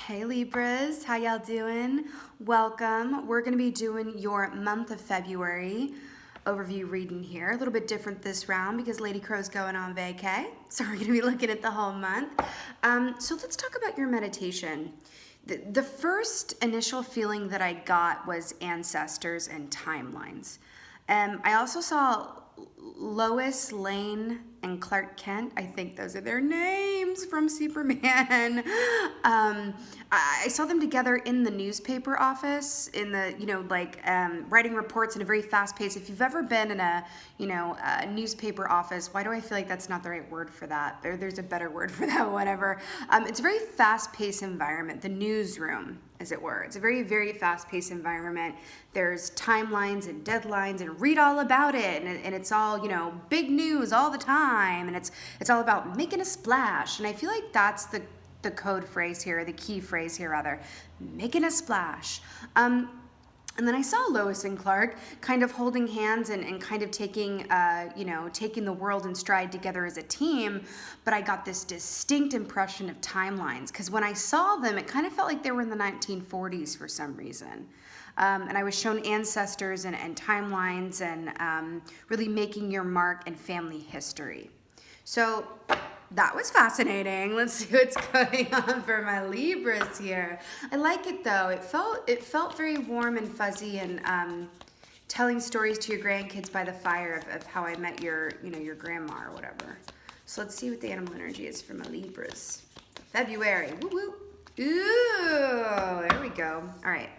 Hey Libras, how y'all doing? Welcome. We're going to be doing your month of February overview reading here. A little bit different this round because Lady Crow's going on vacay. So we're going to be looking at the whole month. So let's talk about your meditation. The first initial feeling that I got was ancestors and timelines. I also saw Lois Lane and Clark Kent. I think those are their names from Superman. I saw them together in the newspaper office, in the, writing reports in a very fast pace. If you've ever been in a newspaper office, why do I feel like that's not the right word for that? There's a better word for that, whatever. It's a very fast-paced environment, the newsroom, as it were. It's a very, very fast-paced environment. There's timelines and deadlines, and read all about it, and it's all, big news all the time, and it's all about making a splash. And I feel like that's the code phrase here, the key phrase here rather, making a splash. And then I saw Lois and Clark kind of holding hands and kind of taking the world in stride together as a team. But I got this distinct impression of timelines because when I saw them, it kind of felt like they were in the 1940s for some reason. And I was shown ancestors and timelines and really making your mark in family history. So that was fascinating. Let's see what's going on for my Libras here. I like it though. It felt very warm and fuzzy and telling stories to your grandkids by the fire of how I met your grandma or whatever. So let's see what the animal energy is for my Libras. February. Woo woo. Ooh, there we go. All right.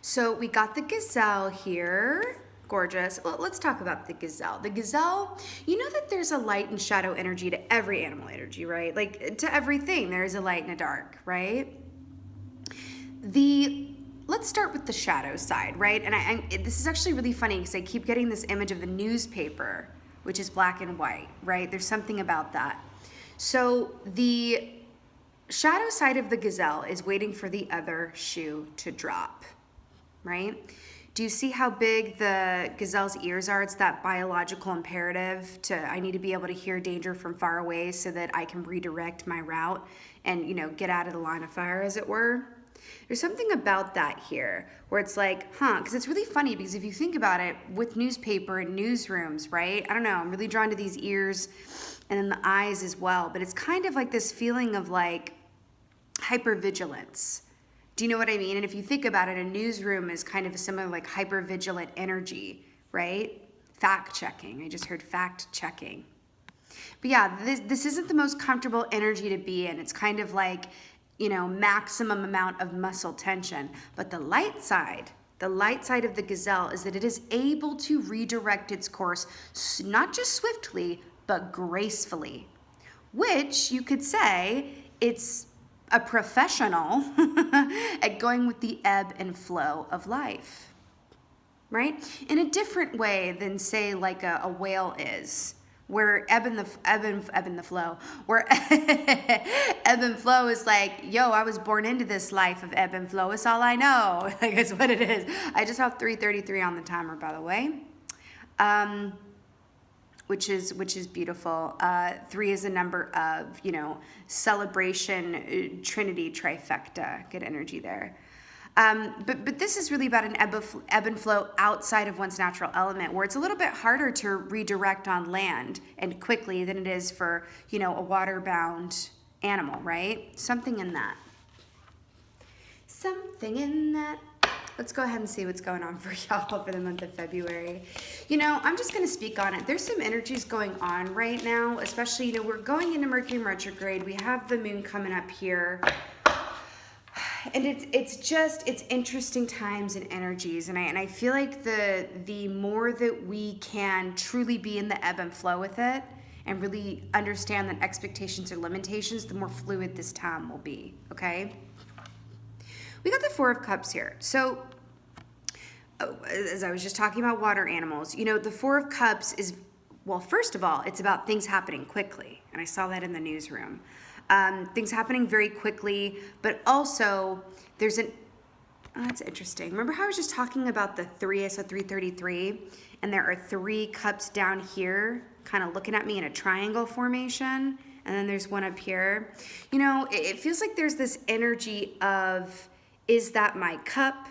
So we got the gazelle here. Gorgeous. Well, let's talk about the gazelle. The gazelle, you know that there's a light and shadow energy to every animal energy, right? Like to everything, there is a light and a dark, right? Let's start with the shadow side, right? And this is actually really funny because I keep getting this image of the newspaper, which is black and white, right? There's something about that. So the shadow side of the gazelle is waiting for the other shoe to drop, right? Do you see how big the gazelle's ears are? It's that biological imperative I need to be able to hear danger from far away so that I can redirect my route and, get out of the line of fire, as it were. There's something about that here where it's like, because it's really funny because if you think about it with newspaper and newsrooms, right? I don't know, I'm really drawn to these ears and then the eyes as well, but it's kind of like this feeling of like hypervigilance. Do you know what I mean? And if you think about it, a newsroom is kind of a similar like hypervigilant energy, right? Fact checking. I just heard fact checking. But yeah, this isn't the most comfortable energy to be in. It's kind of like, maximum amount of muscle tension. But the light side of the gazelle is that it is able to redirect its course, not just swiftly, but gracefully, which you could say it's a professional at going with the ebb and flow of life, right? In a different way than say like a whale is, where ebb and flow, where ebb and flow is like, yo, I was born into this life of ebb and flow. It's all I know. Like it's what it is. I just have 3:33 on the timer, by the way. Which is beautiful. 3 is a number of, celebration, Trinity, trifecta, good energy there. But this is really about an ebb and flow outside of one's natural element, where it's a little bit harder to redirect on land and quickly than it is for, a water-bound animal, right? Something in that. Something in that. Let's go ahead and see what's going on for y'all for the month of February. I'm just going to speak on it. There's some energies going on right now, especially, we're going into Mercury retrograde. We have the moon coming up here. And it's interesting times and energies. And I feel like the more that we can truly be in the ebb and flow with it and really understand that expectations are limitations, the more fluid this time will be, okay? We got the 4 of Cups here. So, as I was just talking about water animals, the 4 of Cups is, well, first of all, it's about things happening quickly. And I saw that in the newsroom. Things happening very quickly, but also there's that's interesting. Remember how I was just talking about the 3, I saw 333, and there are 3 cups down here kind of looking at me in a triangle formation? And then there's one up here. You know, it feels like there's this energy of, is that my cup?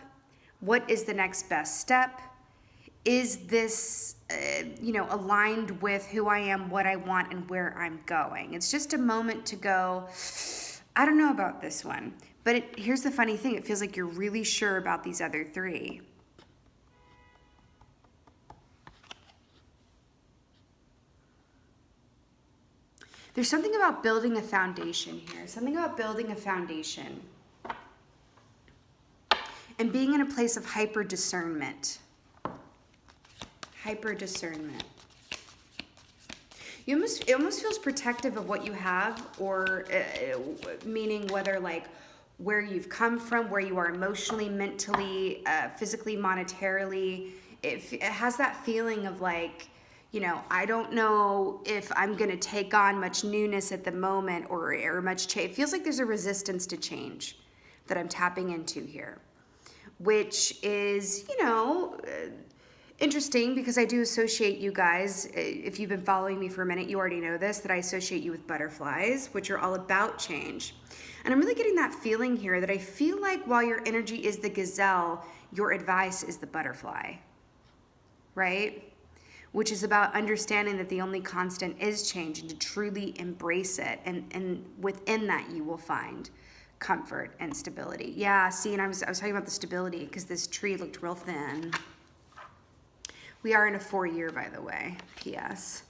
What is the next best step? Is this, you know, aligned with who I am, what I want, and where I'm going? It's just a moment to go, I don't know about this one. But here's the funny thing. It feels like you're really sure about these other three. There's something about building a foundation here. Something about building a foundation. And being in a place of hyper discernment. Hyper discernment. It almost feels protective of what you have, or meaning whether like where you've come from, where you are emotionally, mentally, physically, monetarily. It has that feeling of like, you know, I don't know if I'm going to take on much newness at the moment or much change. It feels like there's a resistance to change that I'm tapping into here, which is, you know, interesting because I do associate you guys, if you've been following me for a minute, you already know this, that I associate you with butterflies, which are all about change. And I'm really getting that feeling here that I feel like while your energy is the gazelle, your advice is the butterfly, right? Which is about understanding that the only constant is change and to truly embrace it. And within that, you will find comfort and stability. Yeah, see, and I was talking about the stability because this tree looked real thin. We are in a 4-year, by the way, P.S.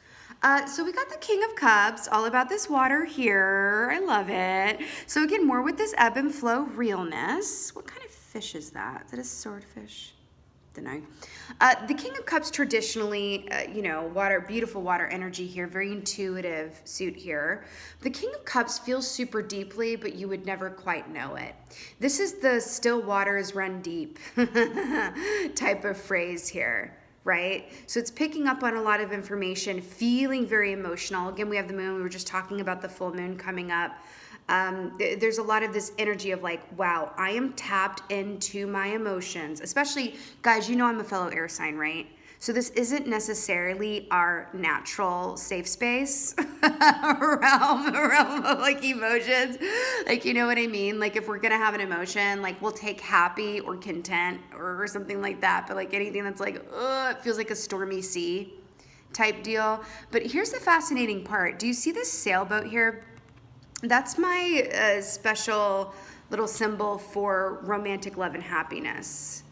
So we got the King of Cups, all about this water here. I love it. So again, more with this ebb and flow realness. What kind of fish is that? Is that a swordfish? Don't know. The King of Cups traditionally, you know, water, beautiful water energy here, very intuitive suit here. The King of Cups feels super deeply, but you would never quite know it. This is the still waters run deep type of phrase here, right? So it's picking up on a lot of information, feeling very emotional. Again, we have the moon. We were just talking about the full moon coming up. There's a lot of this energy of like, wow, I am tapped into my emotions, especially guys, you know, I'm a fellow air sign, right? So this isn't necessarily our natural safe space realm of like emotions. Like, you know what I mean? Like if we're going to have an emotion, like we'll take happy or content or something like that. But like anything that's like, it feels like a stormy sea type deal. But here's the fascinating part. Do you see this sailboat here? That's my special little symbol for romantic love and happiness.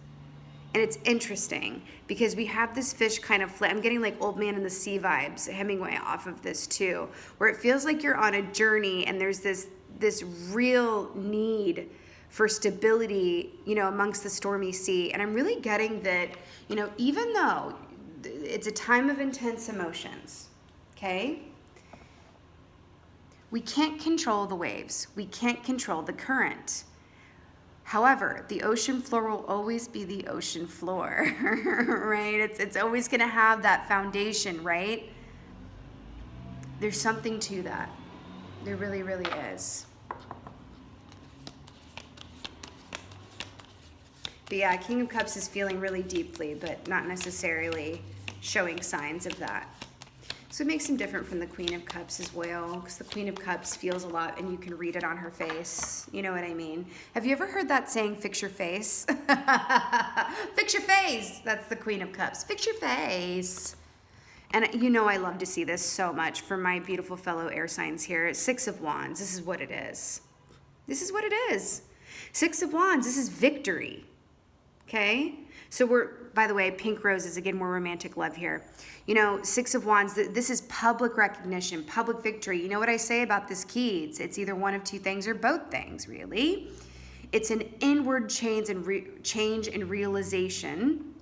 And it's interesting because we have this fish kind of I'm getting like Old Man in the Sea vibes, Hemingway off of this too, where it feels like you're on a journey and there's this real need for stability, you know, amongst the stormy sea. And I'm really getting that, you know, even though it's a time of intense emotions, okay? We can't control the waves. We can't control the current. However, the ocean floor will always be the ocean floor, right? It's always going to have that foundation, right? There's something to that. There really, really is. But yeah, King of Cups is feeling really deeply, but not necessarily showing signs of that. So it makes him different from the Queen of Cups as well, because the Queen of Cups feels a lot and you can read it on her face. You know what I mean? Have you ever heard that saying, fix your face? Fix your face! That's the Queen of Cups. Fix your face. And you know I love to see this so much for my beautiful fellow air signs here. 6 of Wands. This is what it is. This is what it is. 6 of Wands. This is victory. Okay? So by the way, pink roses, again, more romantic love here. You know, 6 of Wands, this is public recognition, public victory. You know what I say about this key? It's either one of two things or both things, really. It's an inward change and realization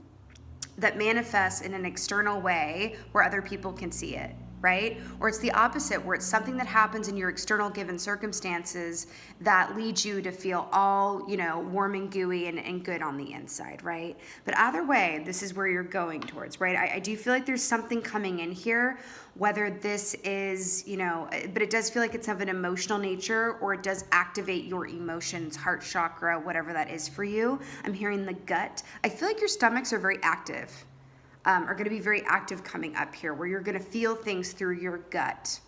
that manifests in an external way where other people can see it, right? Or it's the opposite, where it's something that happens in your external given circumstances that leads you to feel all, you know, warm and gooey and good on the inside, right? But either way, this is where you're going towards, right? I do feel like there's something coming in here, whether this is, you know, but it does feel like it's of an emotional nature, or it does activate your emotions, heart chakra, whatever that is for you. I'm hearing the gut. I feel like your stomachs are very active. Are going to be very active coming up here, where you're going to feel things through your gut,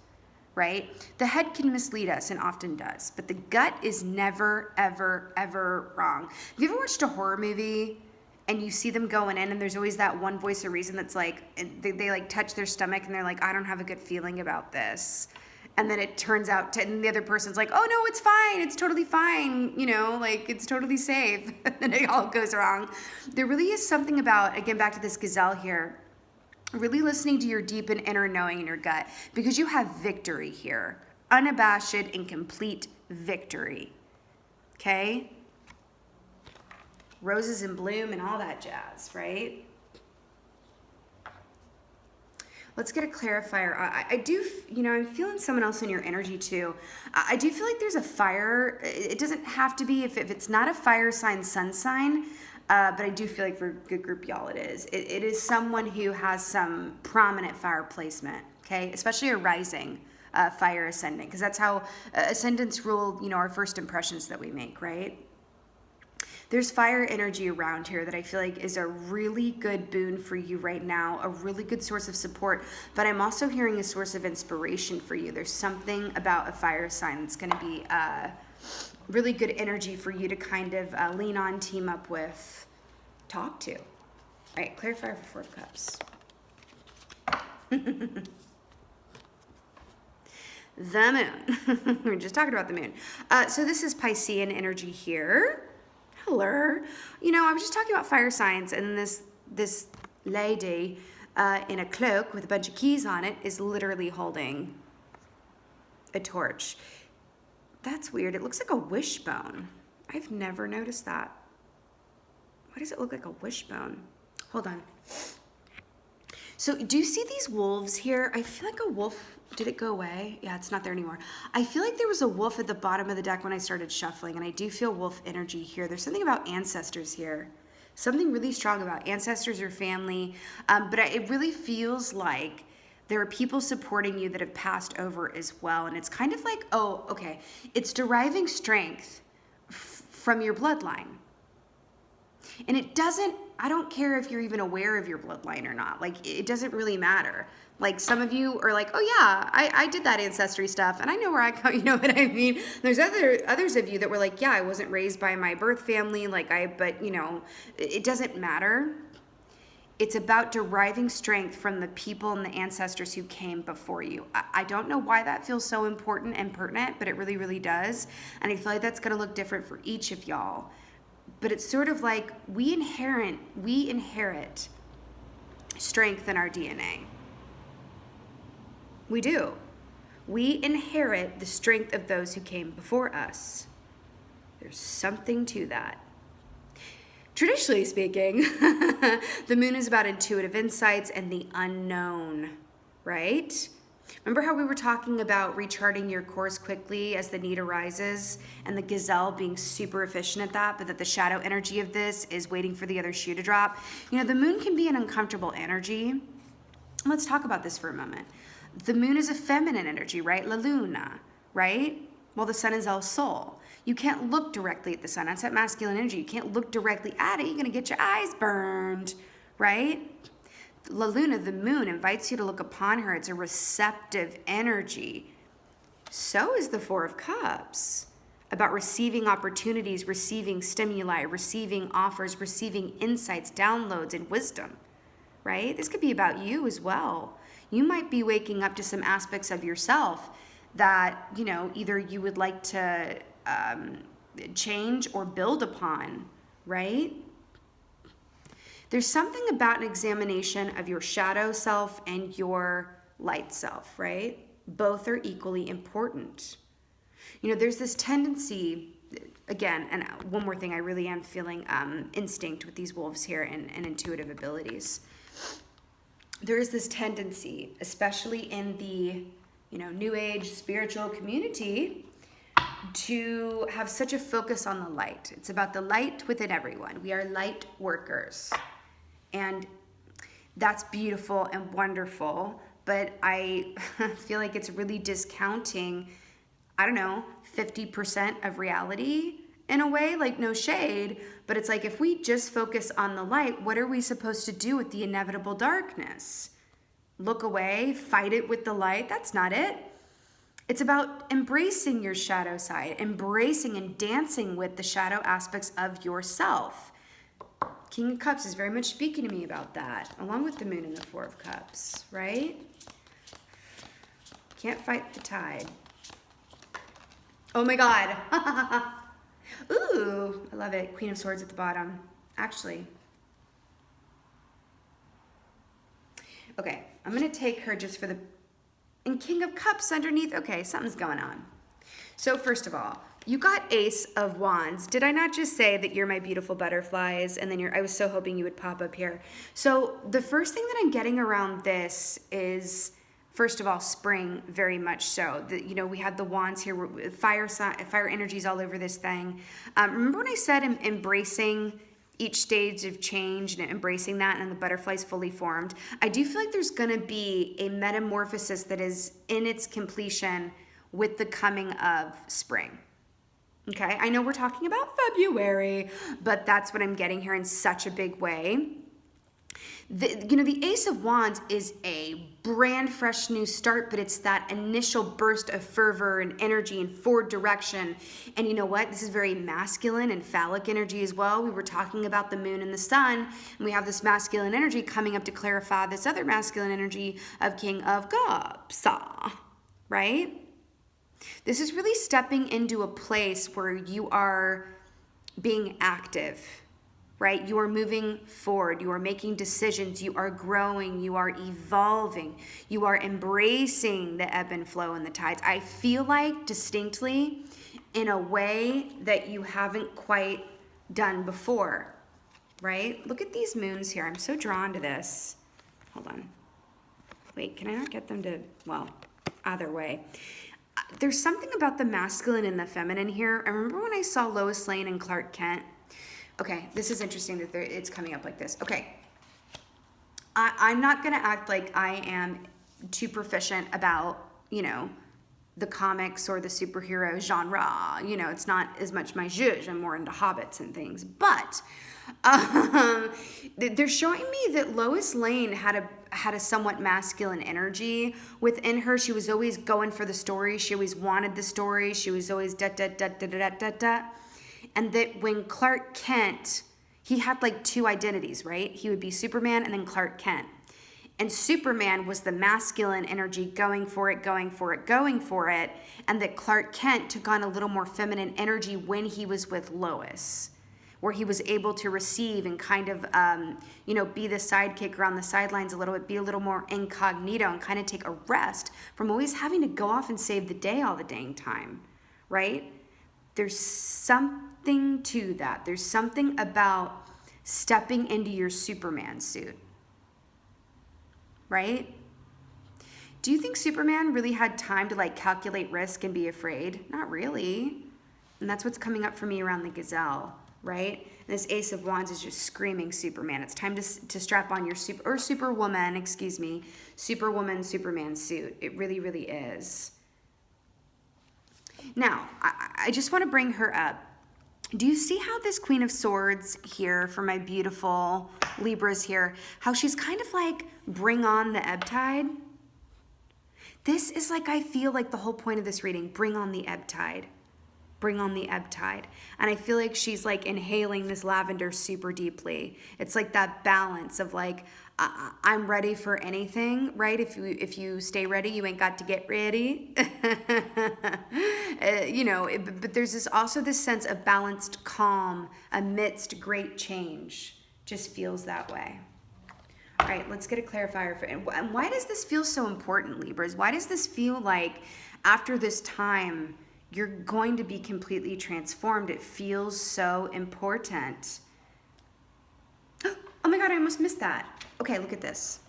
right? The head can mislead us and often does, but the gut is never, ever, ever wrong. Have you ever watched a horror movie and you see them going in and there's always that one voice of reason that's like, they like touch their stomach and they're like, I don't have a good feeling about this. And then it turns out and the other person's like, oh no, it's fine. It's totally fine. You know, like it's totally safe. And it all goes wrong. There really is something about, again, back to this gazelle here, really listening to your deep and inner knowing in your gut, because you have victory here, unabashed and complete victory. Okay? Roses in bloom and all that jazz, right? Let's get a clarifier. I do, you know, I'm feeling someone else in your energy too. I do feel like there's a fire. It doesn't have to be, if it's not a fire sign, sun sign, but I do feel like for a good group y'all it is. It is someone who has some prominent fire placement, okay? Especially a rising fire ascendant, because that's how ascendants rule, you know, our first impressions that we make, right? There's fire energy around here that I feel like is a really good boon for you right now, a really good source of support, but I'm also hearing a source of inspiration for you. There's something about a fire sign that's going to be really good energy for you to kind of lean on, team up with, talk to. All right, clarifier for Four of Cups. The moon. We were just talking about the moon. So this is Piscean energy here. Hello. You know, I was just talking about fire signs, and this lady in a cloak with a bunch of keys on it is literally holding a torch. That's weird. It looks like a wishbone. I've never noticed that. Why does it look like a wishbone? Hold on. So do you see these wolves here? I feel like a wolf. Did it go away? Yeah, it's not there anymore. I feel like there was a wolf at the bottom of the deck when I started shuffling, and I do feel wolf energy here. There's something about ancestors here. Something really strong about ancestors or family. But it really feels like there are people supporting you that have passed over as well. And it's kind of like, oh, okay. It's deriving strength from your bloodline. And it doesn't, I don't care if you're even aware of your bloodline or not. Like, it doesn't really matter. Like, some of you are like, oh yeah, I did that ancestry stuff and I know where I come, you know what I mean? There's others of you that were like, yeah, I wasn't raised by my birth family, but you know, it doesn't matter. It's about deriving strength from the people and the ancestors who came before you. I don't know why that feels so important and pertinent, but it really, really does. And I feel like that's gonna look different for each of y'all. But it's sort of like we inherit strength in our DNA. We do. We inherit the strength of those who came before us. There's something to that. Traditionally speaking, the moon is about intuitive insights and the unknown, right? Remember how we were talking about recharting your course quickly as the need arises, and the gazelle being super efficient at that, but that the shadow energy of this is waiting for the other shoe to drop? You know, the moon can be an uncomfortable energy. Let's talk about this for a moment. The moon is a feminine energy, right? La luna, right? Well, the sun is El Sol. You can't look directly at the sun. That's that masculine energy. You can't look directly at it. You're going to get your eyes burned, right? La luna, the moon, invites you to look upon her. It's a receptive energy. So is the Four of Cups, about receiving opportunities, receiving stimuli, receiving offers, receiving insights, downloads, and wisdom, right? This could be about you as well. You might be waking up to some aspects of yourself that, you know, either you would like to change or build upon, right? There's something about an examination of your shadow self and your light self, right? Both are equally important. You know, there's this tendency, again, and one more thing, I really am feeling instinct with these wolves here and intuitive abilities. There is this tendency, especially in the, you know, new age spiritual community, to have such a focus on the light. It's about the light within everyone. We are light workers. And that's beautiful and wonderful, but I feel like it's really discounting, I don't know, 50% of reality in a way, like no shade, but it's like if we just focus on the light, what are we supposed to do with the inevitable darkness? Look away, fight it with the light? That's not it. It's about embracing your shadow side, embracing and dancing with the shadow aspects of yourself. King of Cups is very much speaking to me about that, along with the Moon and the Four of Cups, right? Can't fight the tide. Oh my God. Ooh, I love it. Queen of Swords at the bottom. Actually. Okay, I'm going to take her just for the... And King of Cups underneath. Okay, something's going on. So first of all, you got Ace of Wands. Did I not just say that you're my beautiful butterflies? And then I was so hoping you would pop up here. So the first thing that I'm getting around this is, first of all, spring, very much so. You know, we had the wands here, fire energies all over this thing. Remember when I said embracing each stage of change and embracing that, and then the butterfly's fully formed? I do feel like there's gonna be a metamorphosis that is in its completion with the coming of spring. Okay, I know we're talking about February, but that's what I'm getting here in such a big way. The Ace of Wands is a brand fresh new start, but it's that initial burst of fervor and energy and forward direction. And you know what? This is very masculine and phallic energy as well. We were talking about the moon and the sun, and we have this masculine energy coming up to clarify this other masculine energy of King of Cups, right? This is really stepping into a place where you are being active, right? You are moving forward. You are making decisions. You are growing. You are evolving. You are embracing the ebb and flow and the tides. I feel like distinctly in a way that you haven't quite done before, right? Look at these moons here. I'm so drawn to this. Hold on. Wait, can I not get them to, well, either way. There's something about the masculine and the feminine here. I remember when I saw Lois Lane and Clark Kent. Okay, this is interesting that it's coming up like this. Okay, I'm not going to act like I am too proficient about, you know, the comics or the superhero genre. You know, it's not as much my zhuzh. I'm more into hobbits and things. But they're showing me that Lois Lane had a somewhat masculine energy within her. She was always going for the story. She always wanted the story. She was always da-da-da-da-da-da-da. And that when Clark Kent, he had like two identities, right? He would be Superman and then Clark Kent. And Superman was the masculine energy going for it, going for it, going for it. And that Clark Kent took on a little more feminine energy when he was with Lois, where he was able to receive and kind of, be the sidekick around the sidelines a little bit, be a little more incognito and kind of take a rest from always having to go off and save the day all the dang time, right? There's something to that. There's something about stepping into your Superman suit, right? Do you think Superman really had time to like calculate risk and be afraid? Not really. And that's what's coming up for me around the gazelle, right? And this Ace of Wands is just screaming Superman. It's time to strap on your Superwoman, Superwoman, Superman suit. It really, really is. Now, I just want to bring her up. Do you see how this Queen of Swords here for my beautiful Libras here, how she's kind of like bring on the ebb tide? This is like, I feel like the whole point of this reading, bring on the ebb tide. Bring on the ebb tide. And I feel like she's like inhaling this lavender super deeply. It's like that balance of like, I'm ready for anything, right? If you stay ready, you ain't got to get ready. But there's also this sense of balanced calm amidst great change. Just feels that way. All right, let's get a clarifier for, and why does this feel so important, Libras? Why does this feel like after this time, you're going to be completely transformed? It feels so important. Oh my God, I almost missed that. Okay, look at this.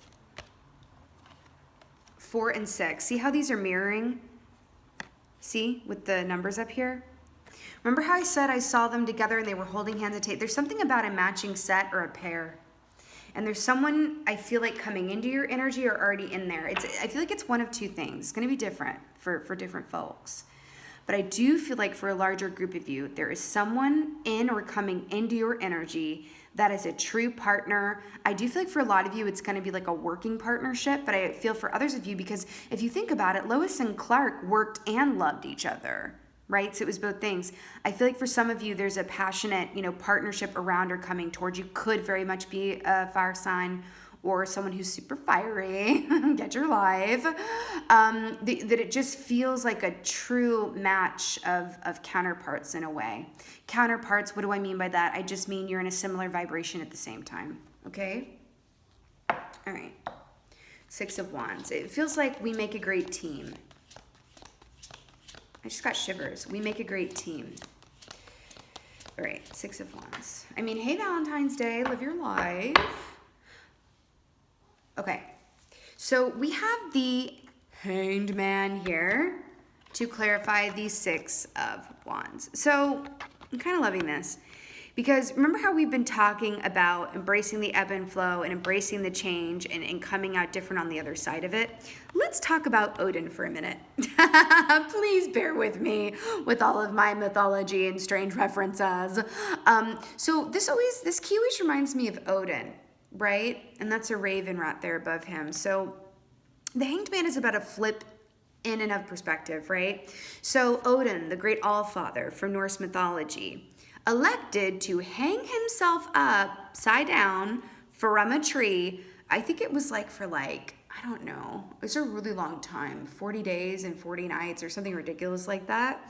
4 and 6. See how these are mirroring? See, with the numbers up here? Remember how I said I saw them together and they were holding hands and tape? There's something about a matching set or a pair. And there's someone I feel like coming into your energy or already in there. I feel like it's one of two things. It's going to be different for different folks. But I do feel like for a larger group of you, there is someone in or coming into your energy That is a true partner. I do feel like for a lot of you, it's going to be like a working partnership, but I feel for others of you, because if you think about it, Lois and Clark worked and loved each other, right? So it was both things. I feel like for some of you, there's a passionate, partnership around or coming towards you. Could very much be a fire sign or someone who's super fiery. Get your life. That it just feels like a true match of counterparts in a way. Counterparts, what do I mean by that? I just mean you're in a similar vibration at the same time, okay? All right, 6 of Wands. It feels like we make a great team. I just got shivers. We make a great team. All right, 6 of Wands. I mean, hey, Valentine's Day, live your life. Okay, so we have the Hanged Man here to clarify the 6 of Wands. So I'm kind of loving this because remember how we've been talking about embracing the ebb and flow and embracing the change and coming out different on the other side of it. Let's talk about Odin for a minute. Please bear with me with all of my mythology and strange references. So this key always reminds me of Odin, right? And that's a raven right there above him. So the Hanged Man is about a flip in and of perspective, right? So Odin, the great Allfather from Norse mythology, elected to hang himself upside down from a tree. I think it was I don't know, it was a really long time, 40 days and 40 nights or something ridiculous like that,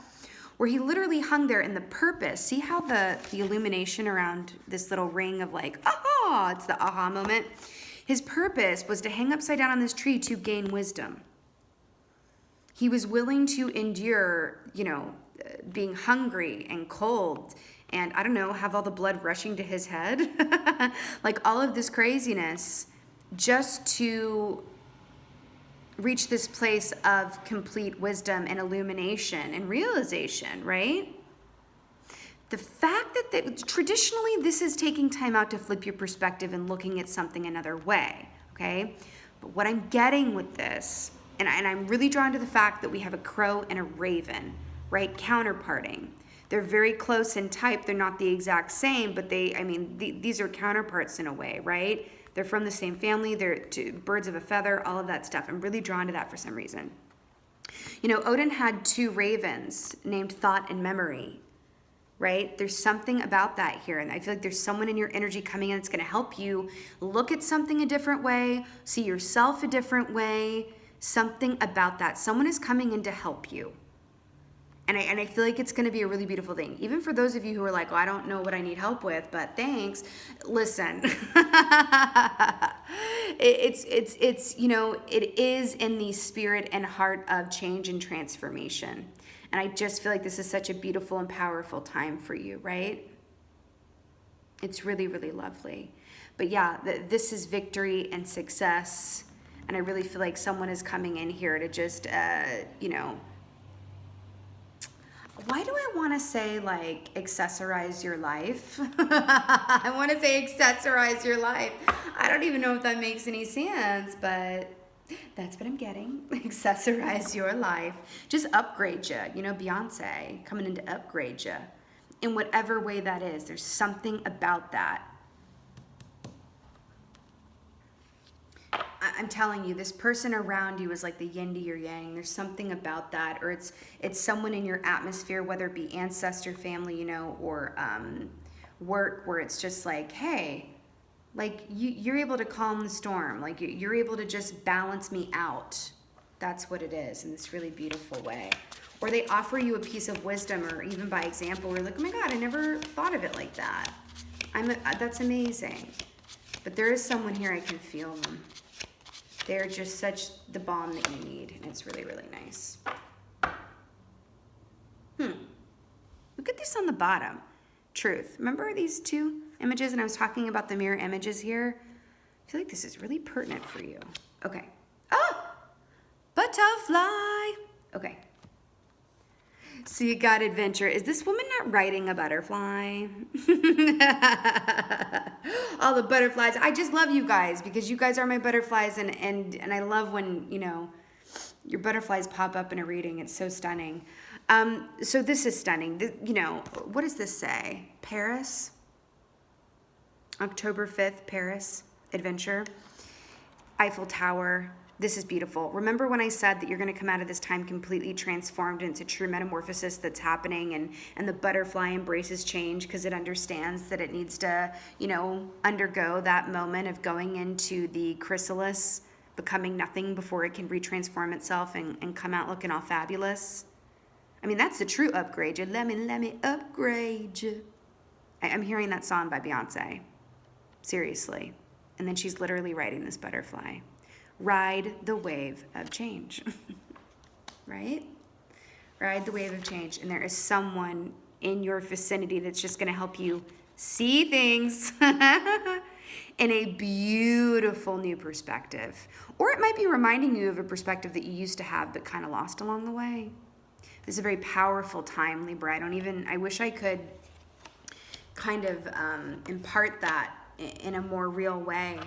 where he literally hung there, and the purpose, see how the illumination around this little ring of aha, it's the aha moment. His purpose was to hang upside down on this tree to gain wisdom. He was willing to endure, being hungry and cold and, I don't know, have all the blood rushing to his head. All of this craziness just to reach this place of complete wisdom and illumination and realization, right? The fact that traditionally this is taking time out to flip your perspective and looking at something another way, okay? But what I'm getting with this, and I'm really drawn to the fact that we have a crow and a raven, right? Counterparting. They're very close in type. They're not the exact same, but these are counterparts in a way, right? They're from the same family. They're birds of a feather, all of that stuff. I'm really drawn to that for some reason. Odin had 2 ravens named Thought and Memory, right? There's something about that here. And I feel like there's someone in your energy coming in that's going to help you look at something a different way, see yourself a different way, something about that. Someone is coming in to help you. And I feel like it's going to be a really beautiful thing. Even for those of you who are like, I don't know what I need help with, but thanks. Listen, it is in the spirit and heart of change and transformation. And I just feel like this is such a beautiful and powerful time for you, right? It's really, really lovely. But yeah, this is victory and success. And I really feel like someone is coming in here to just, why do I want to say accessorize your life? I want to say accessorize your life. I don't even know if that makes any sense, but that's what I'm getting. Accessorize your life. Just upgrade you. Beyonce coming in to upgrade you in whatever way that is. There's something about that. I'm telling you, this person around you is like the yin to your yang. There's something about that, or it's someone in your atmosphere, whether it be ancestor, family, or work, where it's just hey, you're able to calm the storm. You're able to just balance me out. That's what it is in this really beautiful way. Or they offer you a piece of wisdom, or even by example, where you're like, oh my God, I never thought of it like that. That's amazing. But there is someone here, I can feel them. They're just such the balm that you need, and it's really, really nice. Look at this on the bottom. Truth. Remember these 2 images, and I was talking about the mirror images here? I feel like this is really pertinent for you. Okay. Oh! Butterfly! Okay. So you got adventure. Is this woman not riding a butterfly? All the butterflies. I just love you guys because you guys are my butterflies, and I love when, your butterflies pop up in a reading. It's so stunning. So this is stunning. What does this say? Paris? October 5th, Paris, adventure. Eiffel Tower. This is beautiful. Remember when I said that you're going to come out of this time completely transformed into true metamorphosis that's happening, and the butterfly embraces change because it understands that it needs to, undergo that moment of going into the chrysalis, becoming nothing before it can retransform itself and come out looking all fabulous. I mean, that's the true upgrade. Let me upgrade you. I'm hearing that song by Beyonce. Seriously. And then she's literally riding this butterfly. Ride the wave of change. Right? Ride the wave of change. And there is someone in your vicinity that's just going to help you see things in a beautiful new perspective. Or it might be reminding you of a perspective that you used to have but kind of lost along the way. This is a very powerful time, Libra. I wish I could kind of impart that in a more real way,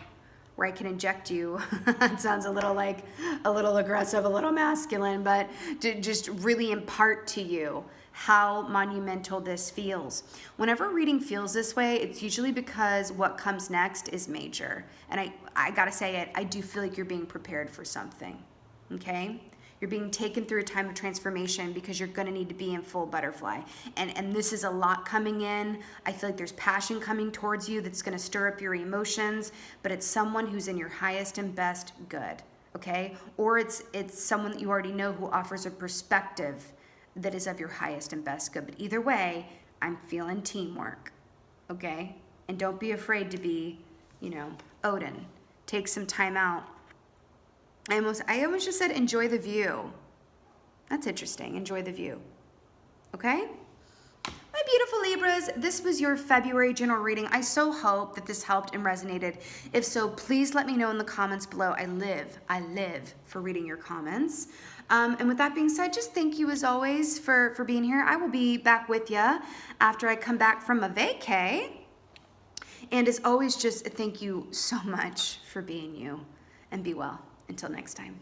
where I can inject you. It sounds a little aggressive, a little masculine, but to just really impart to you how monumental this feels. Whenever a reading feels this way, it's usually because what comes next is major. And I gotta say it, I do feel like you're being prepared for something, okay? You're being taken through a time of transformation because you're going to need to be in full butterfly. And this is a lot coming in. I feel like there's passion coming towards you that's going to stir up your emotions, but it's someone who's in your highest and best good, okay? Or it's someone that you already know who offers a perspective that is of your highest and best good. But either way, I'm feeling teamwork, okay? And don't be afraid to be, Odin. Take some time out. I almost just said enjoy the view. That's interesting. Enjoy the view. Okay? My beautiful Libras, this was your February general reading. I so hope that this helped and resonated. If so, please let me know in the comments below. I live for reading your comments. And with that being said, just thank you as always for being here. I will be back with you after I come back from a vacay. And as always, just thank you so much for being you, and be well. Until next time.